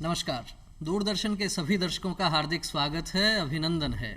नमस्कार। दूरदर्शन के सभी दर्शकों का हार्दिक स्वागत है, अभिनंदन है।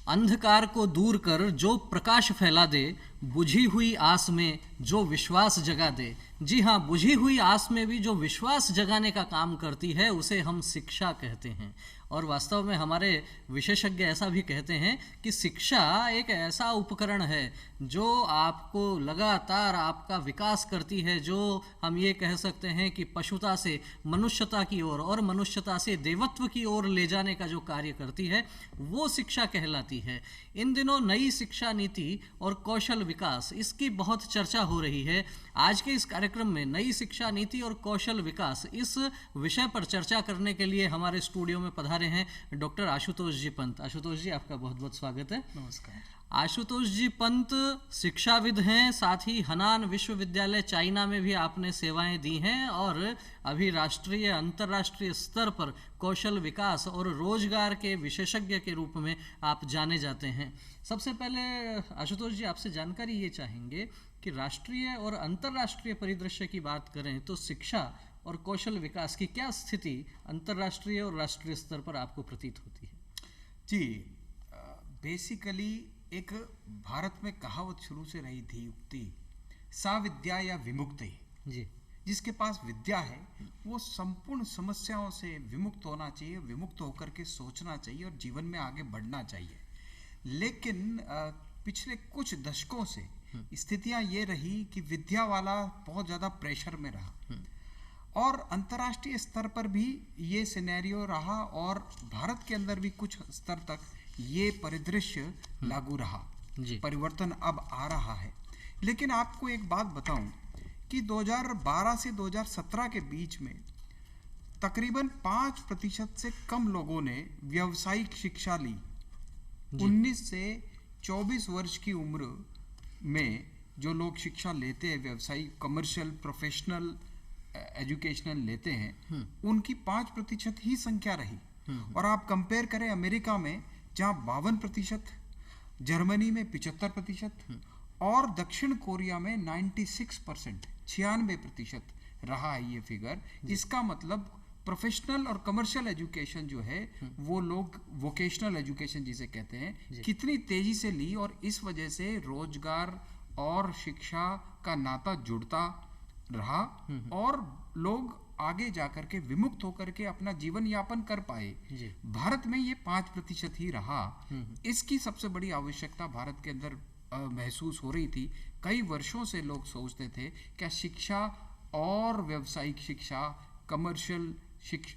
अंधकार को दूर कर जो प्रकाश फैला दे, बुझी हुई आस में जो विश्वास जगा दे। जी हाँ, बुझी हुई आस में भी जो विश्वास जगाने का काम करती है उसे हम शिक्षा कहते हैं। और वास्तव में हमारे विशेषज्ञ ऐसा भी कहते हैं कि शिक्षा एक ऐसा उपकरण है जो आपको लगातार आपका विकास करती है, जो हम ये कह सकते हैं कि पशुता से मनुष्यता की ओर और मनुष्यता से देवत्व की ओर ले जाने का जो कार्य करती है वो शिक्षा कहलाती है। इन दिनों नई शिक्षा नीति और कौशल विकास, इसकी बहुत चर्चा हो रही है। आज के इस कार्यक्रम में नई शिक्षा नीति और कौशल विकास इस विषय पर चर्चा करने के लिए हमारे स्टूडियो में पधारे हैं डॉक्टर आशुतोष जी पंत। आशुतोष जी, आपका बहुत बहुत स्वागत है। नमस्कार। आशुतोष जी पंत शिक्षाविद हैं, साथ ही हनान विश्वविद्यालय चाइना में भी आपने सेवाएं दी हैं और अभी राष्ट्रीय अंतर्राष्ट्रीय स्तर पर कौशल विकास और रोजगार के विशेषज्ञ के रूप में आप जाने जाते हैं। सबसे पहले आशुतोष जी, आपसे जानकारी ये चाहेंगे कि राष्ट्रीय और अंतर्राष्ट्रीय परिदृश्य की बात करें तो शिक्षा और कौशल विकास की क्या स्थिति अंतर्राष्ट्रीय और राष्ट्रीय स्तर पर आपको प्रतीत होती है? जी, बेसिकली एक भारत में कहावत शुरू से रही थी, युक्ति सा विद्या या विमुक्ति। जी। जिसके पास विद्या है वो संपूर्ण समस्याओं से विमुक्त होना चाहिए, विमुक्त होकर के सोचना चाहिए और जीवन में आगे बढ़ना चाहिए। लेकिन पिछले कुछ दशकों से स्थितियां ये रही कि विद्या वाला बहुत ज़्यादा प्रेशर में रहा और अंतर्राष्ट्रीय स्तर पर भी ये सिनेरियो रहा और भारत के अंदर भी कुछ स्तर तक ये परिदृश्य लागू रहा। परिवर्तन अब आ रहा है। लेकिन आपको एक बात बताऊं कि 2012 से 2017 के बीच में तकरीबन 5% से कम लोगों ने व्यावसायिक शिक्षा ली। 19 से 24 वर्ष की उम्र में जो लोग शिक्षा लेते हैं, व्यावसायिक कमर्शियल प्रोफेशनल एजुकेशनल लेते हैं, उनकी 5% ही संख्या रही। और आप कंपेयर करें अमेरिका में जहाँ 52%, जर्मनी में 75% और दक्षिण कोरिया में 96%, 96% रहा है ये फिगर। इसका मतलब प्रोफेशनल और कमर्शियल एजुकेशन जो है वो लोग वोकेशनल एजुकेशन जिसे कहते हैं, कितनी तेजी से ली और इस वजह से रोजगार और शिक्षा का नाता जुड़ता रहा और लोग आगे जाकर के विमुक्त होकर के अपना जीवन यापन कर पाए। भारत में ये 5% ही रहा। इसकी सबसे बड़ी आवश्यकता भारत के अंदर महसूस हो रही थी। कई वर्षों से लोग सोचते थे क्या शिक्षा और व्यावसायिक शिक्षा, कमर्शियल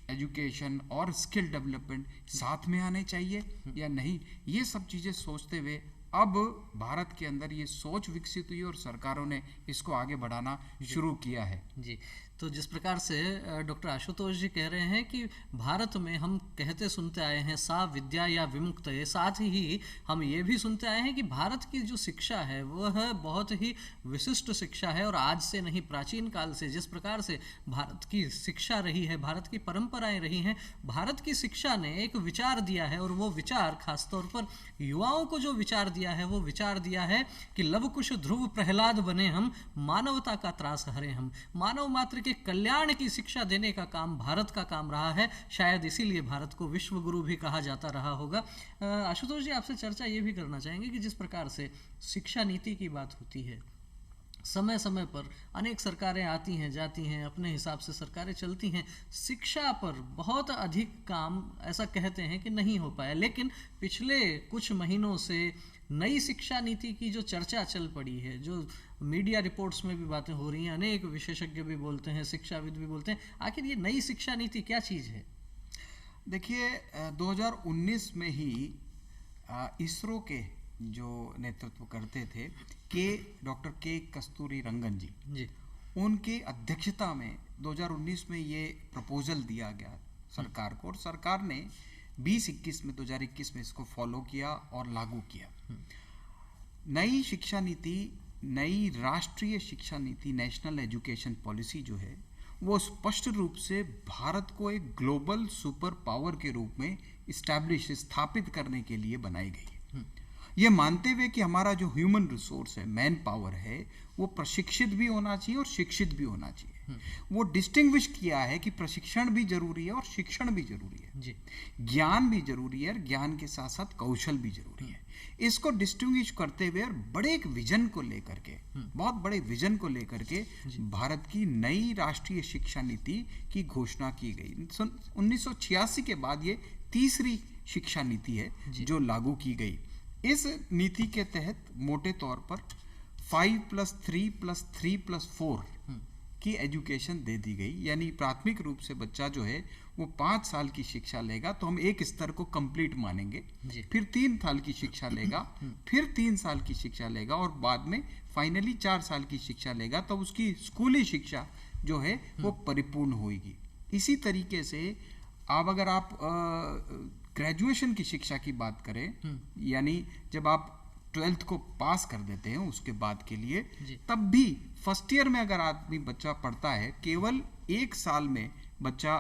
एजुकेशन और स्किल डेवलपमेंट साथ में आने चाहिए या नहीं। ये सब चीज़ें सोचते हुए अब भारत के अंदर ये सोच विकसित हुई और सरकारों ने इसको आगे बढ़ाना शुरू किया है। जी, तो जिस प्रकार से डॉक्टर आशुतोष जी कह रहे हैं कि भारत में हम कहते सुनते आए हैं सा विद्या या विमुक्त है, साथ ही हम ये भी सुनते आए हैं कि भारत की जो शिक्षा है वह बहुत ही विशिष्ट शिक्षा है और आज से नहीं, प्राचीन काल से जिस प्रकार से भारत की शिक्षा रही है, भारत की परंपराएं रही हैं, भारत की शिक्षा ने एक विचार दिया है और वो विचार खासतौर पर युवाओं को जो विचार दिया है वो विचार दिया है कि लव कुश ध्रुव प्रहलाद बने हम, मानवता का त्रास हरे हम। मानव मात्र के कल्याण की शिक्षा देने का काम भारत का काम रहा है। शायद इसीलिए भारत को विश्व गुरु भी कहा जाता रहा होगा। आशुतोष जी, आपसे चर्चा ये भी करना चाहेंगे कि जिस प्रकार से शिक्षा नीति की बात होती है, समय समय पर अनेक सरकारें आती हैं जाती हैं, अपने हिसाब से सरकारें चलती हैं, शिक्षा पर बहुत अधिक काम ऐसा कहते हैं कि नहीं हो पाया। लेकिन पिछले कुछ महीनों से नई शिक्षा नीति की जो चर्चा चल पड़ी है, जो मीडिया रिपोर्ट्स में भी बातें हो रही हैं, अनेक विशेषज्ञ भी बोलते हैं, शिक्षाविद भी बोलते हैं, आखिर ये नई शिक्षा नीति क्या चीज़ है? देखिए, 2019 में ही इसरो के जो नेतृत्व करते थे डॉक्टर के कस्तूरी रंगन जी, उनकी अध्यक्षता में 2019 में ये प्रपोजल दिया गया सरकार को और सरकार ने 2021 में इसको फॉलो किया और लागू किया। नई शिक्षा नीति, नई राष्ट्रीय शिक्षा नीति, नेशनल एजुकेशन पॉलिसी जो है वो स्पष्ट रूप से भारत को एक ग्लोबल सुपर पावर के रूप में स्थापित करने के लिए बनाई गई है। ये मानते हुए कि हमारा जो ह्यूमन रिसोर्स है, मैन पावर है, वो प्रशिक्षित भी होना चाहिए और शिक्षित भी होना चाहिए। वो डिस्टिंग्विश किया है कि प्रशिक्षण भी जरूरी है और शिक्षण भी जरूरी है जी। ज्ञान भी जरूरी है और ज्ञान के साथ साथ कौशल भी जरूरी है। इसको डिस्टिंग्विश करते हुए और बड़े एक विजन को लेकर के, बहुत बड़े विजन को लेकर के भारत की नई राष्ट्रीय शिक्षा नीति की घोषणा की गई। 1986 के बाद ये तीसरी शिक्षा नीति है जो लागू की गई। इस नीति के तहत मोटे तौर पर 5+3+3+4 की एजुकेशन दे दी गई, यानी प्राथमिक रूप से बच्चा जो है वो 5 साल की शिक्षा लेगा तो हम एक स्तर को कंप्लीट मानेंगे, फिर 3 साल की शिक्षा लेगा, फिर 3 साल की शिक्षा लेगा और बाद में फाइनली 4 साल की शिक्षा लेगा, तो उसकी स्कूली शिक्षा जो है वो परिपूर्ण होगी। इसी तरीके से अब अगर आप ग्रेजुएशन की शिक्षा की बात करें, यानी जब आप 12th को पास कर देते हैं उसके बाद के लिए, तब भी फर्स्ट ईयर में अगर आदमी बच्चा पढ़ता है, केवल 1 साल में बच्चा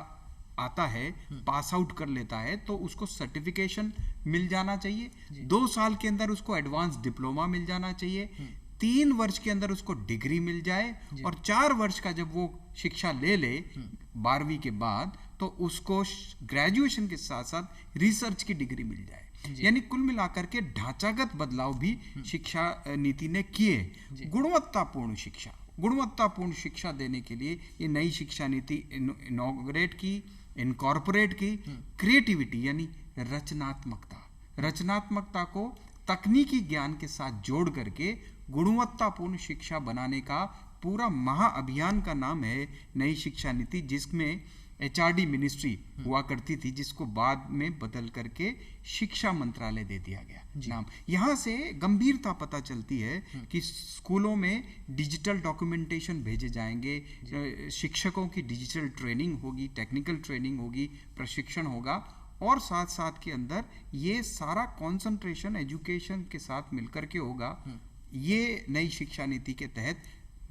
आता है, पास आउट कर लेता है, तो उसको सर्टिफिकेशन मिल जाना चाहिए। 2 साल के अंदर उसको एडवांस डिप्लोमा मिल जाना चाहिए, 3 वर्ष के अंदर उसको डिग्री मिल जाए और 4 वर्ष का जब वो शिक्षा ले ले 12वीं के बाद, तो उसको ग्रेजुएशन के साथ साथ रिसर्च की डिग्री मिल जाए। यानी कुल मिलाकर के ढांचागत बदलाव भी शिक्षा नीति ने किए। गुणवत्तापूर्ण शिक्षा देने के लिए ये नई शिक्षा नीति इनॉग्रेट की, इनकॉर्पोरेट की। क्रिएटिविटी यानी रचनात्मकता को तकनीकी ज्ञान के साथ जोड़ करके गुणवत्तापूर्ण शिक्षा बनाने का पूरा महाअभियान का नाम है नई शिक्षा नीति, जिसमें HRD मिनिस्ट्री हुआ करती थी, जिसको बाद में बदल करके शिक्षा मंत्रालय दे दिया गया नाम। यहाँ से गंभीरता पता चलती है कि स्कूलों में डिजिटल डॉक्यूमेंटेशन भेजे जाएंगे, शिक्षकों की डिजिटल ट्रेनिंग होगी, टेक्निकल ट्रेनिंग होगी, प्रशिक्षण होगा और साथ साथ के अंदर ये सारा कंसंट्रेशन एजुकेशन के साथ मिलकर के होगा। ये नई शिक्षा नीति के तहत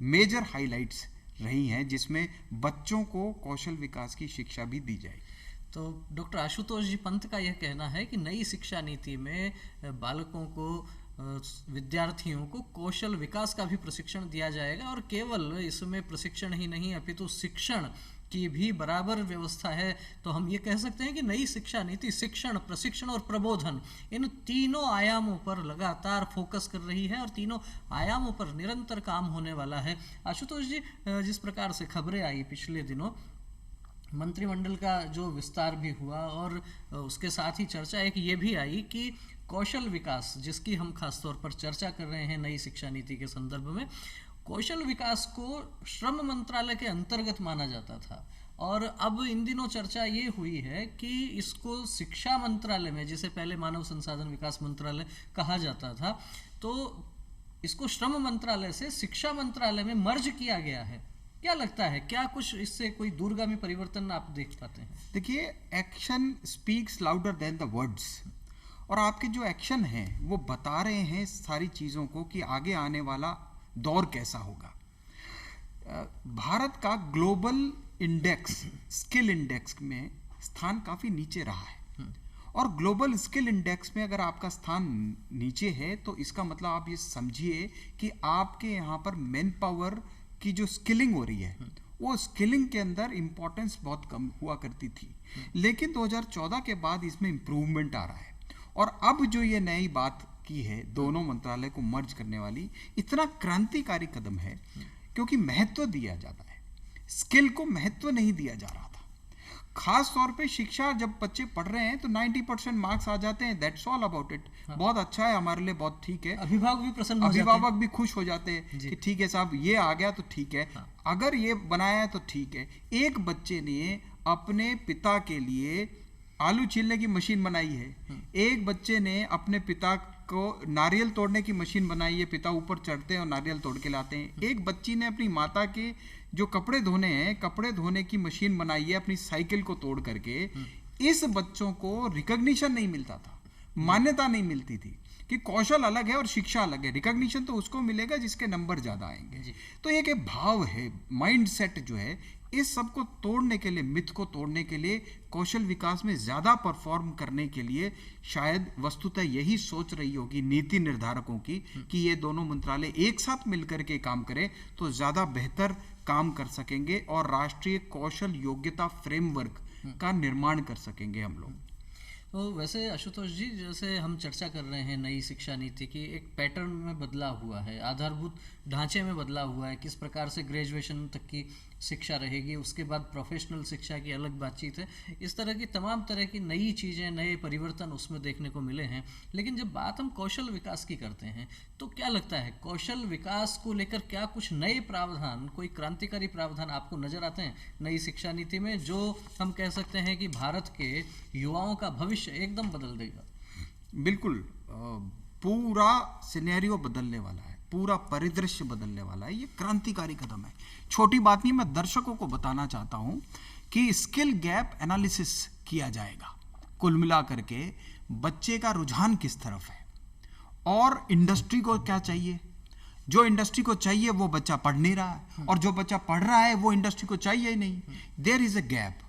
मेजर हाइलाइट्स रही हैं, जिसमें बच्चों को कौशल विकास की शिक्षा भी दी जाए। तो डॉक्टर आशुतोष जी पंत का यह कहना है कि नई शिक्षा नीति में बालकों को, विद्यार्थियों को कौशल विकास का भी प्रशिक्षण दिया जाएगा और केवल इसमें प्रशिक्षण ही नहीं अपितु शिक्षण की भी बराबर व्यवस्था है। तो हम ये कह सकते हैं कि नई शिक्षा नीति शिक्षण, प्रशिक्षण और प्रबोधन, इन तीनों आयामों पर लगातार फोकस कर रही है और तीनों आयामों पर निरंतर काम होने वाला है। आशुतोष जी, जिस प्रकार से खबरें आई पिछले दिनों, मंत्रिमंडल का जो विस्तार भी हुआ और उसके साथ ही चर्चा एक ये भी आई कि कौशल विकास, जिसकी हम खासतौर पर चर्चा कर रहे हैं नई शिक्षा नीति के संदर्भ में, कौशल विकास को श्रम मंत्रालय के अंतर्गत माना जाता था और अब इन दिनों चर्चा ये हुई है कि इसको शिक्षा मंत्रालय में, जिसे पहले मानव संसाधन विकास मंत्रालय कहा जाता था, तो इसको श्रम मंत्रालय से शिक्षा मंत्रालय में मर्ज किया गया है। क्या लगता है, क्या कुछ इससे कोई दूरगामी परिवर्तन आप देख पाते हैं? देखिए, action speaks louder than the words, और आपके जो एक्शन हैं वो बता रहे हैं सारी चीज़ों को कि आगे आने वाला दौर कैसा होगा। भारत का ग्लोबल इंडेक्स, स्किल इंडेक्स में स्थान काफ़ी नीचे रहा है और ग्लोबल स्किल इंडेक्स में अगर आपका स्थान नीचे है तो इसका मतलब आप ये समझिए कि आपके यहाँ पर मैन पावर की जो स्किलिंग हो रही है, वो स्किलिंग के अंदर इम्पोर्टेंस बहुत कम हुआ करती थी। लेकिन 2014 के बाद इसमें इम्प्रूवमेंट आ रहा है और अब जो ये नई बात की है दोनों मंत्रालय को मर्ज करने वाली, इतना क्रांतिकारी कदम है क्योंकि महत्व दिया जाता है, स्किल को महत्व नहीं दिया जा रहा था। खास तौर पे शिक्षा, जब बच्चे पढ़ रहे हैं तो 90% मार्क्स आ जाते हैं, दैट्स ऑल अबाउट इट। बहुत अच्छा है, हमारे लिए बहुत ठीक है, अभिभावक भी प्रसन्न हो जाते हैं, अभिभावक भी खुश हो जाते हैं कि ठीक है साहब, ये आ गया तो ठीक है, अगर ये बनाया है तो ठीक है। एक बच्चे ने अपने पिता के लिए आलू छीलने की मशीन बनाई है, एक बच्चे ने अपने पिता को नारियल तोड़ने की मशीन बनाई है, पिता ऊपर चढ़ते हैं और नारियल तोड़ के लाते हैं। एक बच्ची ने अपनी माता के जो कपड़े धोने हैं, कपड़े धोने की मशीन बनाई है अपनी साइकिल को तोड़ करके। इस बच्चों को रिकॉग्निशन नहीं मिलता था, मान्यता नहीं मिलती थी कि कौशल अलग है और शिक्षा अलग है। रिकॉग्निशन तो उसको मिलेगा जिसके नंबर ज्यादा आएंगे। तो एक भाव है, माइंड सेट जो है, इस सब को तोड़ने के लिए, मिथ को तोड़ने के लिए, कौशल विकास में ज़्यादा परफॉर्म करने के लिए शायद वस्तुतः यही सोच रही होगी नीति निर्धारकों की कि ये दोनों मंत्रालय एक साथ मिलकर के काम करें तो ज़्यादा बेहतर काम कर सकेंगे और राष्ट्रीय कौशल योग्यता फ्रेमवर्क का निर्माण कर सकेंगे हम लोग। तो वैसे आशुतोष जी, जैसे हम चर्चा कर रहे हैं नई शिक्षा नीति की, एक पैटर्न में बदलाव हुआ है, आधारभूत ढांचे में बदलाव हुआ है, किस प्रकार से ग्रेजुएशन तक की शिक्षा रहेगी, उसके बाद प्रोफेशनल शिक्षा की अलग बातचीत है। इस तरह की तमाम तरह की नई चीज़ें, नए परिवर्तन उसमें देखने को मिले हैं। लेकिन जब बात हम कौशल विकास की करते हैं तो क्या लगता है, कौशल विकास को लेकर क्या कुछ नए प्रावधान, कोई क्रांतिकारी प्रावधान आपको नजर आते हैं नई शिक्षा नीति में, जो हम कह सकते हैं कि भारत के युवाओं का भविष्य एकदम बदल देगा? बिल्कुल, पूरा सिनेरियो बदलने वाला है, पूरा परिदृश्य बदलने वाला है। ये क्रांतिकारी कदम है, छोटी बात नहीं। मैं दर्शकों को बताना चाहता हूं कि स्किल गैप एनालिसिस किया जाएगा। कुल मिला करके बच्चे का रुझान किस तरफ है और इंडस्ट्री को क्या चाहिए। जो इंडस्ट्री को चाहिए वो बच्चा पढ़ नहीं रहा है, और जो बच्चा पढ़ रहा है वो इंडस्ट्री को चाहिए ही नहीं। There is a gap.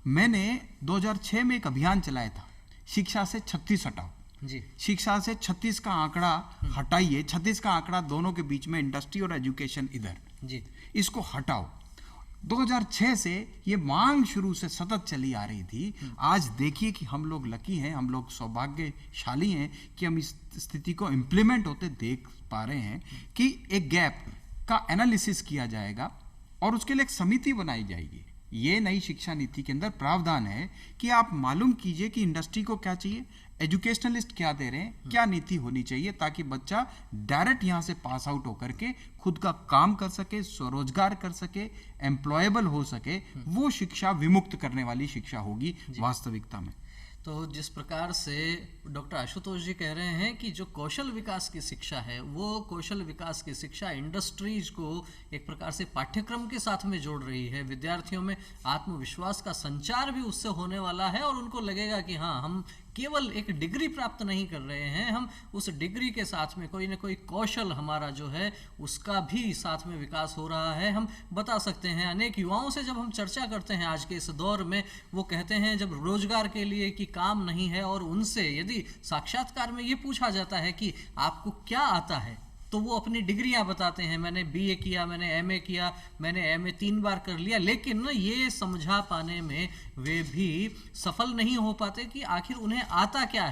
मैंने 2006 में एक अभियान चलाया था, शिक्षा से 36 हटाओ जी। शिक्षा से 36 का आंकड़ा हटाइए, 36 का आंकड़ा दोनों के बीच में इंडस्ट्री और एजुकेशन इधर जी, इसको हटाओ। 2006 से ये मांग शुरू से सतत चली आ रही थी। आज देखिए कि हम लोग लकी हैं, हम लोग सौभाग्यशाली हैं कि हम इस स्थिति को इम्प्लीमेंट होते देख पा रहे हैं कि एक गैप का एनालिसिस किया जाएगा और उसके लिए एक समिति बनाई जाएगी। ये नई शिक्षा नीति के अंदर प्रावधान है कि आप मालूम कीजिए कि इंडस्ट्री को क्या चाहिए, एजुकेशनलिस्ट क्या दे रहे हैं, क्या नीति होनी चाहिए, ताकि बच्चा डायरेक्ट यहाँ से पास आउट होकर के खुद का काम कर सके, स्वरोजगार कर सके, एम्प्लॉयबल हो सके। वो शिक्षा विमुक्त करने वाली शिक्षा होगी वास्तविकता में। तो जिस प्रकार से डॉक्टर आशुतोष जी कह रहे हैं कि जो कौशल विकास की शिक्षा है, वो कौशल विकास की शिक्षा इंडस्ट्रीज को एक प्रकार से पाठ्यक्रम के साथ में जोड़ रही है, विद्यार्थियों में आत्मविश्वास का संचार भी उससे होने वाला है और उनको लगेगा कि हाँ, हम केवल एक डिग्री प्राप्त नहीं कर रहे हैं, हम उस डिग्री के साथ में कोई ना कोई कौशल हमारा जो है उसका भी साथ में विकास हो रहा है। हम बता सकते हैं, अनेक युवाओं से जब हम चर्चा करते हैं आज के इस दौर में, वो कहते हैं जब रोजगार के लिए कि काम नहीं है और उनसे यदि साक्षात्कार में ये पूछा जाता है कि आपको क्या आता है, तो वो अपनी डिग्रियां बताते हैं। मैंने बीए किया, मैंने एमए किया, मैंने एमए 3 बार कर लिया, लेकिन ये समझा पाने में वे भी सफल नहीं हो पाते कि आखिर उन्हें आता क्या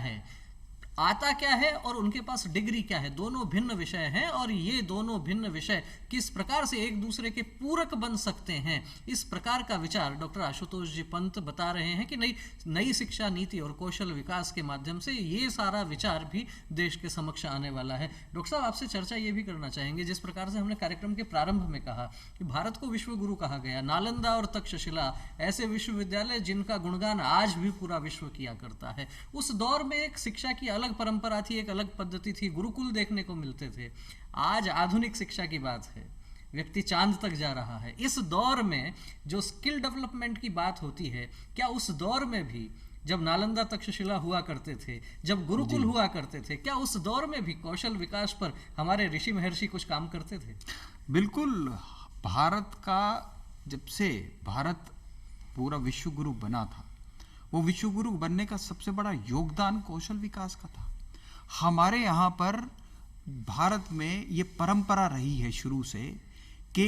है और उनके पास डिग्री क्या है। दोनों भिन्न विषय हैं और ये दोनों भिन्न विषय किस प्रकार से एक दूसरे के पूरक बन सकते हैं, इस प्रकार का विचार डॉक्टर आशुतोष जी पंत बता रहे हैं कि नई शिक्षा नीति और कौशल विकास के माध्यम से ये सारा विचार भी देश के समक्ष आने वाला है। डॉक्टर साहब, आपसे चर्चा ये भी करना चाहेंगे, जिस प्रकार से हमने कार्यक्रम के प्रारंभ में कहा कि भारत को विश्व गुरु कहा गया, नालंदा और तक्षशिला ऐसे विश्वविद्यालय जिनका गुणगान आज भी पूरा विश्व किया करता है। उस दौर में एक शिक्षा की अलग परंपरा थी, एक अलग पद्धति थी, गुरुकुल देखने को मिलते थे। आज आधुनिक शिक्षा की बात है, व्यक्ति चांद तक जा रहा है। इस दौर में जो स्किल डेवलपमेंट की बात होती है, क्या उस दौर में भी जब नालंदा तक्षशिला हुआ करते थे, जब गुरुकुल हुआ करते थे, क्या उस दौर में भी कौशल विकास पर हमारे ऋषि महर्षि कुछ काम करते थे? बिल्कुल। भारत का, जब से भारत पूरा विश्व गुरु बना था, वो विश्व गुरु बनने का सबसे बड़ा योगदान कौशल विकास का था। हमारे यहाँ पर भारत में ये परंपरा रही है शुरू से कि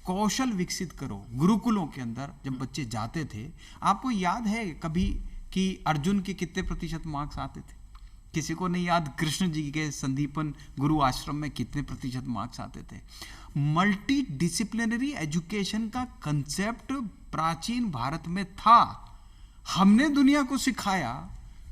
कौशल विकसित करो। गुरुकुलों के अंदर जब बच्चे जाते थे, आपको याद है कभी कि अर्जुन के कितने प्रतिशत मार्क्स आते थे? किसी को नहीं याद कृष्ण जी के संदीपन गुरु आश्रम में कितने प्रतिशत मार्क्स आते थे? मल्टी डिसिप्लिनरी एजुकेशन का कंसेप्ट प्राचीन भारत में था, हमने दुनिया को सिखाया।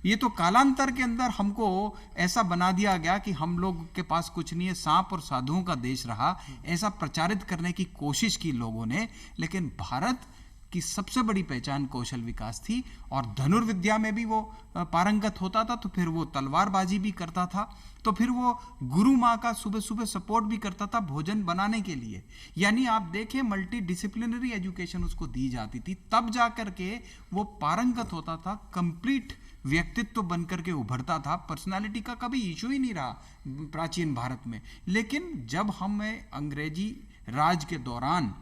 ये तो कालांतर के अंदर हमको ऐसा बना दिया गया कि हम लोग के पास कुछ नहीं है, सांप और साधुओं का देश रहा, ऐसा प्रचारित करने की कोशिश की लोगों ने। लेकिन भारत की सबसे बड़ी पहचान कौशल विकास थी, और धनुर्विद्या में भी वो पारंगत होता था, तो फिर वो तलवारबाजी भी करता था, तो फिर वो गुरु माँ का सुबह सुबह सपोर्ट भी करता था भोजन बनाने के लिए। यानी आप देखें, मल्टी डिसिप्लिनरी एजुकेशन उसको दी जाती थी, तब जा करके वो पारंगत होता था, कंप्लीट व्यक्तित्व बन करके उभरता था। पर्सनालिटी का कभी इशू ही नहीं रहा प्राचीन भारत में। लेकिन जब हमें अंग्रेजी राज के दौरान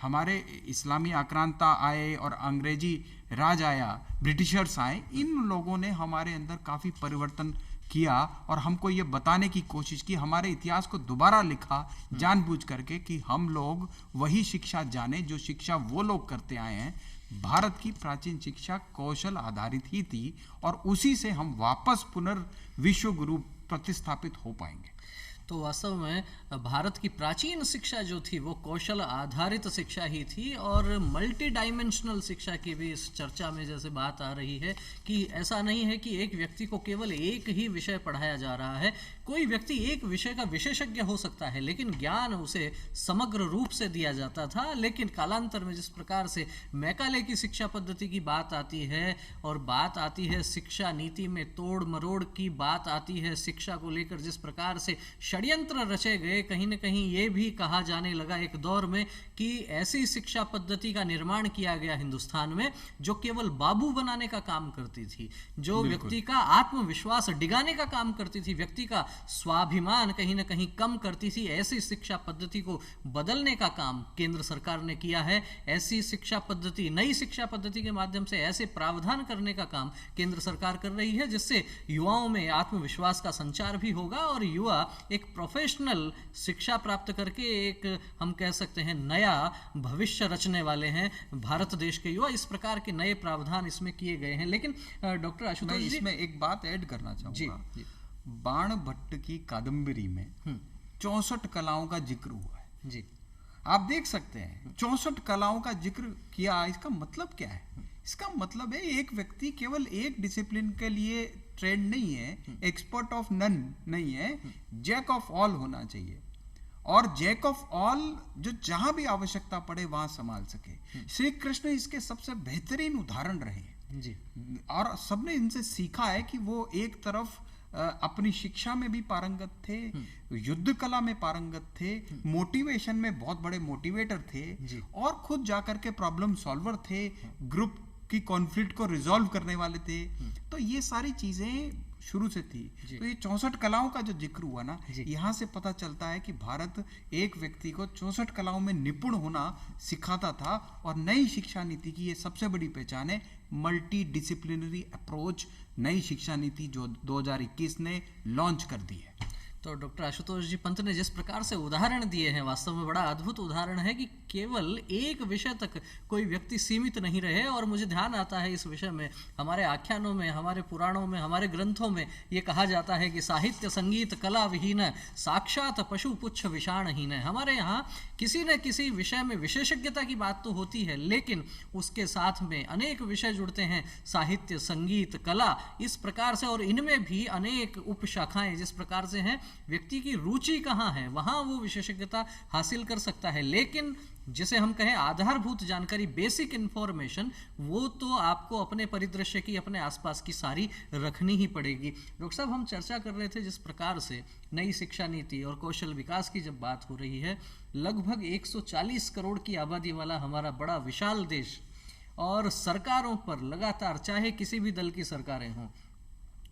हमारे इस्लामी आक्रांता आए और अंग्रेजी राज आया, ब्रिटिशर्स आए, इन लोगों ने हमारे अंदर काफ़ी परिवर्तन किया और हमको ये बताने की कोशिश की, हमारे इतिहास को दोबारा लिखा जानबूझ करके कि हम लोग वही शिक्षा जाने जो शिक्षा वो लोग करते आए हैं। भारत की प्राचीन शिक्षा कौशल आधारित ही थी और उसी से हम वापस पुनर्विश्व गुरु प्रतिस्थापित हो पाएंगे। तो वास्तव में भारत की प्राचीन शिक्षा जो थी वो कौशल आधारित शिक्षा ही थी और मल्टी डायमेंशनल शिक्षा की भी इस चर्चा में जैसे बात आ रही है कि ऐसा नहीं है कि एक व्यक्ति को केवल एक ही विषय पढ़ाया जा रहा है। कोई व्यक्ति एक विषय का विशेषज्ञ हो सकता है लेकिन ज्ञान उसे समग्र रूप से दिया जाता था। लेकिन कालांतर में जिस प्रकार से मैकाले की शिक्षा पद्धति की बात आती है और बात आती है शिक्षा नीति में तोड़ मरोड़ की बात आती है, शिक्षा को लेकर जिस प्रकार से षड्यंत्र रचे गए, कहीं न कहीं ये भी कहा जाने लगा एक दौर में कि ऐसी शिक्षा पद्धति का निर्माण किया गया हिंदुस्तान में जो केवल बाबू बनाने का काम करती थी, जो व्यक्ति का आत्मविश्वास डिगाने का काम करती थी, व्यक्ति का स्वाभिमान कहीं न कहीं कम करती थी। ऐसी शिक्षा पद्धति को बदलने का काम केंद्र सरकार ने किया है। ऐसी शिक्षा पद्धति, नई शिक्षा पद्धति के माध्यम से ऐसे प्रावधान करने का काम केंद्र सरकार कर रही है जिससे युवाओं में आत्मविश्वास का संचार भी होगा और युवा एक प्रोफेशनल शिक्षा प्राप्त करके एक हम कह सकते हैं नया भविष्य रचने वाले हैं भारत देश के युवा। इस प्रकार के नए प्रावधान इसमें किए गए हैं। लेकिन डॉक्टर आशुतोष जी, इसमें एक बात ऐड करना चाहूंगा। जी। बाण भट्ट की कादम्बरी में 64 कलाओं का जिक्र हुआ है जी। आप देख सकते हैं 64 कलाओं का जिक्र किया। इसका मतलब क्या है? इसका मतलब है एक व्यक्ति केवल एक डिसिप्लिन के लिए ट्रेंड नहीं है, एक्सपर्ट ऑफ नन नहीं है, जैक ऑफ ऑल होना चाहिए और जैक ऑफ ऑल जो जहां भी आवश्यकता पड़े वहां संभाल सके। श्री कृष्ण इसके सबसे बेहतरीन उदाहरण रहे जी। और सबने इनसे सीखा है कि वो एक तरफ अपनी शिक्षा में भी पारंगत थे, युद्ध कला में पारंगत थे, मोटिवेशन में बहुत बड़े मोटिवेटर थे और खुद जाकर के प्रॉब्लम सॉल्वर थे, ग्रुप की कॉन्फ्लिक्ट को रिजॉल्व करने वाले थे। तो ये सारी चीजें शुरू से थी। तो ये 64 कलाओं का जो जिक्र हुआ ना, यहाँ से पता चलता है कि भारत एक व्यक्ति को 64 कलाओं में निपुण होना सिखाता था और नई शिक्षा नीति की ये सबसे बड़ी पहचान है, मल्टी डिसिप्लिनरी अप्रोच। नई शिक्षा नीति जो 2021 ने लॉन्च कर दी है। तो डॉक्टर आशुतोष जी पंत ने जिस प्रकार से उदाहरण दिए हैं वास्तव में बड़ा अद्भुत उदाहरण है कि केवल एक विषय तक कोई व्यक्ति सीमित नहीं रहे। और मुझे ध्यान आता है इस विषय में हमारे आख्यानों में, हमारे पुराणों में, हमारे ग्रंथों में ये कहा जाता है कि साहित्य संगीत कला विहीन साक्षात पशु पुच्छ विषाणहीन है। हमारे यहाँ किसी न किसी विषय में विशेषज्ञता की बात तो होती है लेकिन उसके साथ में अनेक विषय जुड़ते हैं, साहित्य संगीत कला इस प्रकार से, और इनमें भी अनेक उपशाखाएं जिस प्रकार से हैं, व्यक्ति की रुचि कहाँ है वहां वो विशेषज्ञता हासिल कर सकता है। लेकिन जिसे हम कहें आधारभूत जानकारी, बेसिक इंफॉर्मेशन, वो तो आपको अपने परिदृश्य की, अपने आसपास की सारी रखनी ही पड़ेगी। डॉक्टर साहब, हम चर्चा कर रहे थे जिस प्रकार से नई शिक्षा नीति और कौशल विकास की जब बात हो रही है, लगभग 140 करोड़ की आबादी वाला हमारा बड़ा विशाल देश और सरकारों पर लगातार, चाहे किसी भी दल की सरकारें हों,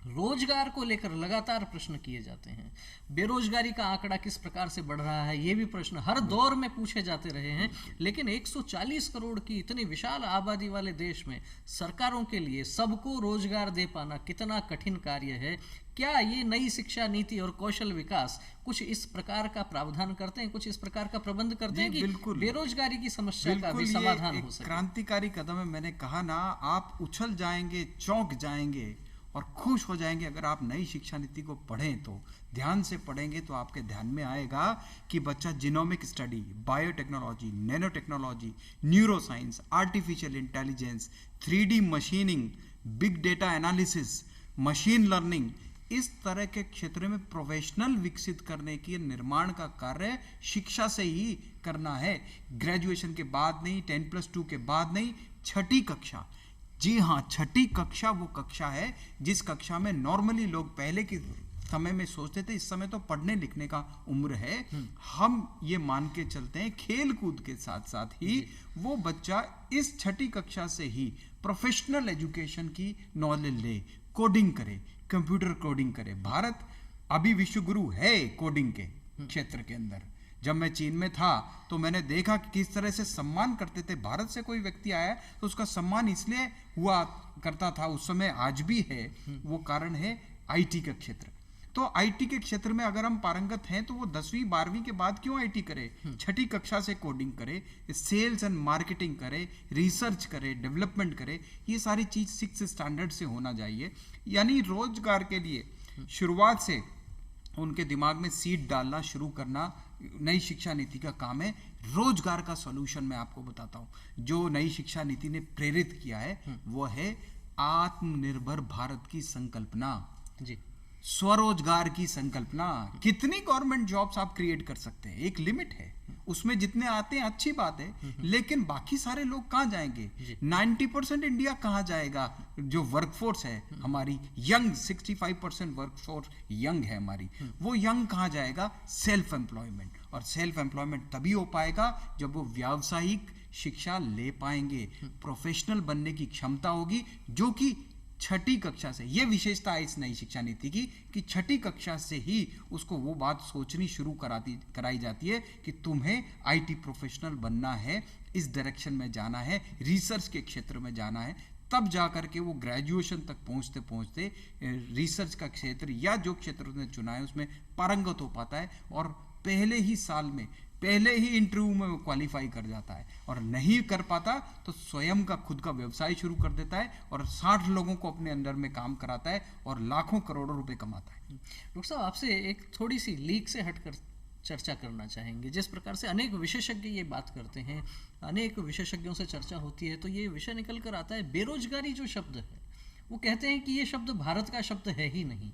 रोजगार को लेकर लगातार प्रश्न किए जाते हैं। बेरोजगारी का आंकड़ा किस प्रकार से बढ़ रहा है ये भी प्रश्न हर दौर में पूछे जाते रहे हैं। लेकिन 140 करोड़ की इतनी विशाल आबादी वाले देश में सरकारों के लिए सबको रोजगार दे पाना कितना कठिन कार्य है। क्या ये नई शिक्षा नीति और कौशल विकास कुछ इस प्रकार का प्रावधान करते हैं, कुछ इस प्रकार का प्रबंध करते हैं कि बेरोजगारी की समस्या का भी समाधान हो सके? क्रांतिकारी कदम है। मैंने कहा ना, आप उछल जाएंगे, चौंक जाएंगे और खुश हो जाएंगे अगर आप नई शिक्षा नीति को पढ़ें तो, ध्यान से पढ़ेंगे तो आपके ध्यान में आएगा कि बच्चा genomic study, biotechnology, nano technology, neuro science, artificial intelligence, 3D machining, big data analysis, machine learning, इस तरह के क्षेत्र में प्रोफेशनल विकसित करने के निर्माण का कार्य शिक्षा से ही करना है। ग्रेजुएशन के बाद नहीं, 10+2 के बाद नहीं, 6ठी कक्षा। जी हाँ, 6ठी कक्षा वो कक्षा है जिस कक्षा में नॉर्मली लोग पहले के समय में सोचते थे इस समय तो पढ़ने लिखने का उम्र है। हम ये मान के चलते हैं खेल कूद के साथ साथ ही वो बच्चा इस 6ठी कक्षा से ही प्रोफेशनल एजुकेशन की नॉलेज ले, कोडिंग करे, कंप्यूटर कोडिंग करे। भारत अभी विश्व गुरु है कोडिंग के क्षेत्र के अंदर। जब मैं चीन में था तो मैंने देखा कि किस तरह से सम्मान करते थे। भारत से कोई व्यक्ति आया तो उसका सम्मान इसलिए हुआ करता था उस समय, आज भी है। वो कारण है आईटी का क्षेत्र। तो आईटी के क्षेत्र में अगर हम पारंगत हैं तो वो 10वीं 12वीं के बाद क्यों आईटी करे, छठी कक्षा से कोडिंग करे, सेल्स एंड मार्केटिंग करे, रिसर्च करे, डेवलपमेंट करे। ये सारी चीज 6 स्टैंडर्ड से होना चाहिए। यानी रोजगार के लिए शुरुआत से उनके दिमाग में सीड डालना शुरू करना नई शिक्षा नीति का काम है। रोजगार का सॉल्यूशन मैं आपको बताता हूं जो नई शिक्षा नीति ने प्रेरित किया है, वो है आत्मनिर्भर भारत की संकल्पना जी, स्वरोजगार की संकल्पना। कितनी गवर्नमेंट जॉब्स आप क्रिएट कर सकते हैं, एक लिमिट है, उसमें जितने आते हैं अच्छी बात है, लेकिन बाकी सारे लोग कहाँ जाएंगे? 90% इंडिया कहाँ जाएगा? जो वर्कफोर्स है हमारी यंग, 65% वर्कफोर्स यंग है हमारी, वो यंग कहाँ जाएगा? Self employment. और सेल्फ एम्प्लॉयमेंट तभी हो पाएगा जब वो व्यावसायिक शिक्षा ले पाएंगे, प्रोफेशनल बनने की क्षमता होगी, जो कि छठी कक्षा से। ये विशेषता है इस नई शिक्षा नीति की कि छठी कक्षा से ही उसको वो बात सोचनी शुरू कराई जाती है कि तुम्हें आईटी प्रोफेशनल बनना है, इस डायरेक्शन में जाना है, रिसर्च के क्षेत्र में जाना है। तब जा करके वो ग्रेजुएशन तक पहुंचते पहुंचते रिसर्च का क्षेत्र या जो क्षेत्र उसने चुना है उसमें पारंगत हो पाता है, और पहले ही साल में, पहले ही इंटरव्यू में वो क्वालिफाई कर जाता है। और नहीं कर पाता तो स्वयं का खुद का व्यवसाय शुरू कर देता है और 60 लोगों को अपने अंडर में काम कराता है और लाखों करोड़ों रुपए कमाता है। डॉक्टर साहब, आपसे एक थोड़ी सी लीक से हटकर चर्चा करना चाहेंगे। जिस प्रकार से अनेक विशेषज्ञ ये बात करते हैं, अनेक विशेषज्ञों से चर्चा होती है, तो ये विषय निकल कर आता है बेरोजगारी जो शब्द है, वो कहते हैं कि ये शब्द भारत का शब्द है ही नहीं।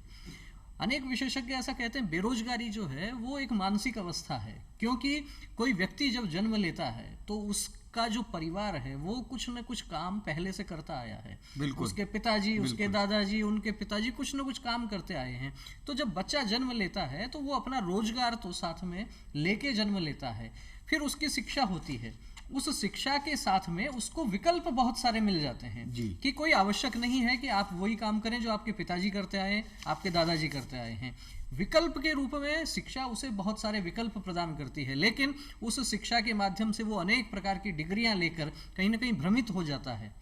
अनेक विशेषज्ञ ऐसा कहते हैं बेरोजगारी जो है वो एक मानसिक अवस्था है, क्योंकि कोई व्यक्ति जब जन्म लेता है तो उसका जो परिवार है वो कुछ न कुछ काम पहले से करता आया है। बिल्कुल। उसके पिताजी, उसके दादाजी, उनके पिताजी कुछ न कुछ काम करते आए हैं। तो जब बच्चा जन्म लेता है तो वो अपना रोजगार तो साथ में लेके जन्म लेता है, फिर उसकी शिक्षा होती है। उस शिक्षा के साथ में उसको विकल्प बहुत सारे मिल जाते हैं कि कोई आवश्यक नहीं है कि आप वही काम करें जो आपके पिताजी करते आए, आपके दादाजी करते आए हैं। विकल्प के रूप में शिक्षा उसे बहुत सारे विकल्प प्रदान करती है, लेकिन उस शिक्षा के माध्यम से वो अनेक प्रकार की डिग्रियां लेकर कहीं ना कहीं भ्रमित हो जाता है।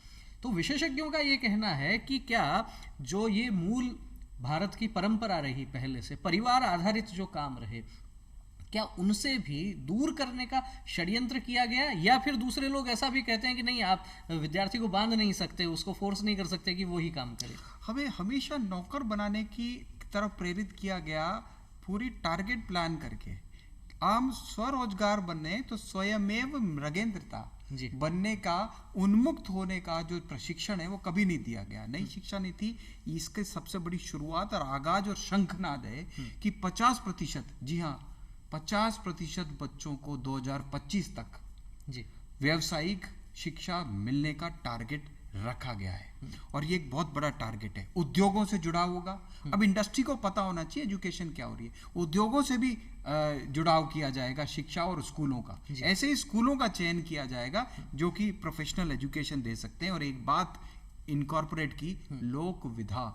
तो विशेषज्ञों का ये कहना है कि क्या जो ये मूल भारत की परंपरा रही, पहले से परिवार आधारित जो काम रहे, क्या उनसे भी दूर करने का षड्यंत्र किया गया? या फिर दूसरे लोग ऐसा भी कहते हैं कि नहीं, आप विद्यार्थी को बांध नहीं सकते, उसको फोर्स नहीं कर सकते कि वो ही काम करे। हमें हमेशा नौकर बनाने की तरफ प्रेरित किया गया, पूरी टारगेट प्लान करके। हम स्वरोजगार बनने तो स्वयमेव मृगेंद्रता बनने का, उन्मुक्त होने का जो प्रशिक्षण है वो कभी नहीं दिया गया। नई शिक्षा नीति इसके सबसे बड़ी शुरुआत और आगाज और शंखनाद है कि 50%, जी हाँ 50% बच्चों को 2025 तक व्यावसायिक शिक्षा मिलने का टारगेट रखा गया है। और ये एक बहुत बड़ा टारगेट है। उद्योगों से जुड़ा होगा। अब इंडस्ट्री को पता होना चाहिए एजुकेशन क्या हो रही है, उद्योगों से भी जुड़ाव किया जाएगा शिक्षा और स्कूलों का। ऐसे ही स्कूलों का चयन किया जाएगा जो कि प्रोफेशनल एजुकेशन दे सकते हैं। और एक बात इनकॉर्पोरेट की, लोक विधा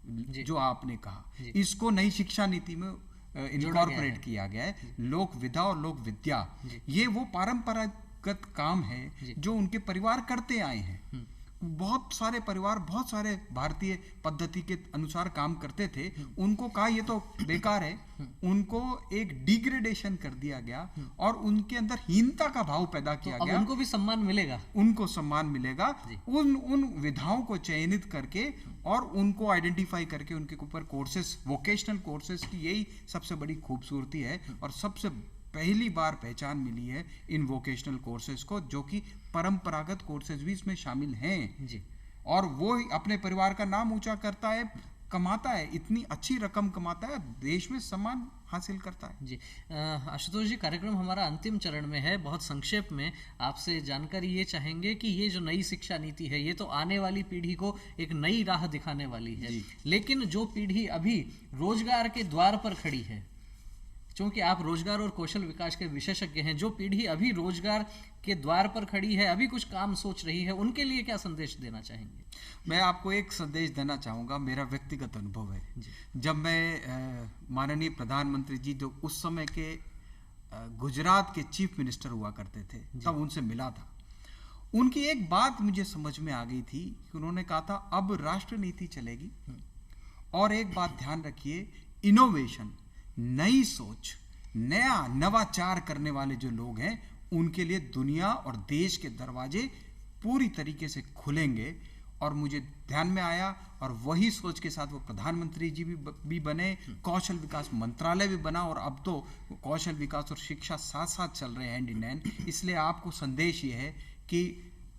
जो आपने कहा, इसको नई शिक्षा नीति में इनकॉर्पोरेट किया गया है। लोक विधा और लोक विद्या, ये वो परंपरागत काम है जो उनके परिवार करते आए हैं। बहुत सारे परिवार बहुत सारे भारतीय पद्धति के अनुसार काम करते थे, उनको कहा ये तो बेकार है, उनको एक डिग्रेडेशन कर दिया गया और उनके अंदर हीनता का भाव पैदा किया गया। उनको भी सम्मान मिलेगा, उनको सम्मान मिलेगा उन विधाओं को चयनित करके और उनको आइडेंटिफाई करके उनके ऊपर कोर्सेस, वोकेशनल कोर्सेस की यही सबसे बड़ी खूबसूरती है। और सबसे पहली बार पहचान मिली है इन वोकेशनल कोर्सेज को, जो कि परंपरागत कोर्सेज भी इसमें शामिल हैं जी। और वो अपने परिवार का नाम ऊंचा करता है, कमाता है, इतनी अच्छी रकम कमाता है, देश में सम्मान हासिल करता है जी। आशुतोष जी, कार्यक्रम हमारा अंतिम चरण में है। बहुत संक्षेप में आपसे जानकारी ये चाहेंगे कि ये जो नई शिक्षा नीति है, ये तो आने वाली पीढ़ी को एक नई राह दिखाने वाली है, लेकिन जो पीढ़ी अभी रोजगार के द्वार पर खड़ी है, क्योंकि आप रोजगार और कौशल विकास के विशेषज्ञ हैं, जो पीढ़ी अभी रोजगार के द्वार पर खड़ी है, अभी कुछ काम सोच रही है, उनके लिए क्या संदेश देना चाहेंगे? मैं आपको एक संदेश देना चाहूँगा, मेरा व्यक्तिगत अनुभव है। जब मैं माननीय प्रधानमंत्री जी जो उस समय के गुजरात के चीफ मिनिस्टर हुआ करते थे, तब उनसे मिला था। उनकी एक बात मुझे समझ में आ गई थी कि उन्होंने कहा था अब राष्ट्र नीति चलेगी, और एक बात ध्यान रखिए, इनोवेशन, नई सोच, नया नवाचार करने वाले जो लोग हैं उनके लिए दुनिया और देश के दरवाजे पूरी तरीके से खुलेंगे। और मुझे ध्यान में आया, और वही सोच के साथ वो प्रधानमंत्री जी भी बने, कौशल विकास मंत्रालय भी बना, और अब तो कौशल विकास और शिक्षा साथ साथ चल रहे हैं, हैंड इन हैंड। इसलिए आपको संदेश ये है कि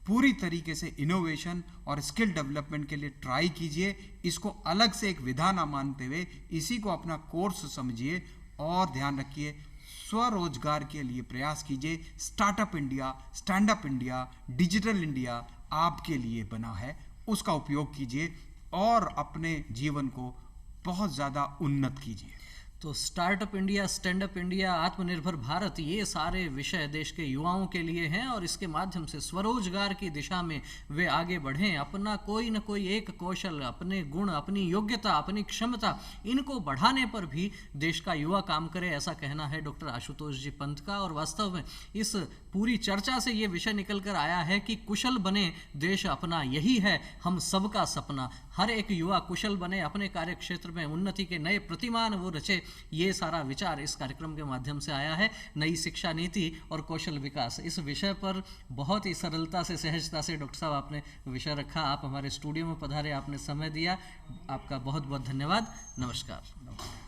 पूरी तरीके से इनोवेशन और स्किल डेवलपमेंट के लिए ट्राई कीजिए, इसको अलग से एक विधा ना मानते हुए इसी को अपना कोर्स समझिए, और ध्यान रखिए स्वरोजगार के लिए प्रयास कीजिए। Startup India, stand up India, digital India आपके लिए बना है, उसका उपयोग कीजिए और अपने जीवन को बहुत ज़्यादा उन्नत कीजिए। तो startup India, stand up India, आत्मनिर्भर भारत, ये सारे विषय देश के युवाओं के लिए हैं, और इसके माध्यम से स्वरोजगार की दिशा में वे आगे बढ़ें। अपना कोई न कोई एक कौशल, अपने गुण, अपनी योग्यता, अपनी क्षमता, इनको बढ़ाने पर भी देश का युवा काम करे, ऐसा कहना है डॉक्टर आशुतोष जी पंत का। और वास्तव में इस पूरी चर्चा से ये विषय निकल कर आया है कि कुशल बने देश अपना, यही है हम सबका सपना। हर एक युवा कुशल बने, अपने कार्य क्षेत्र में उन्नति के नए प्रतिमान वो रचे, ये सारा विचार इस कार्यक्रम के माध्यम से आया है। नई शिक्षा नीति और कौशल विकास, इस विषय पर बहुत ही सरलता से, सहजता से डॉक्टर साहब आपने विषय रखा। आप हमारे स्टूडियो में पधारे, आपने समय दिया, आपका बहुत बहुत धन्यवाद। नमस्कार।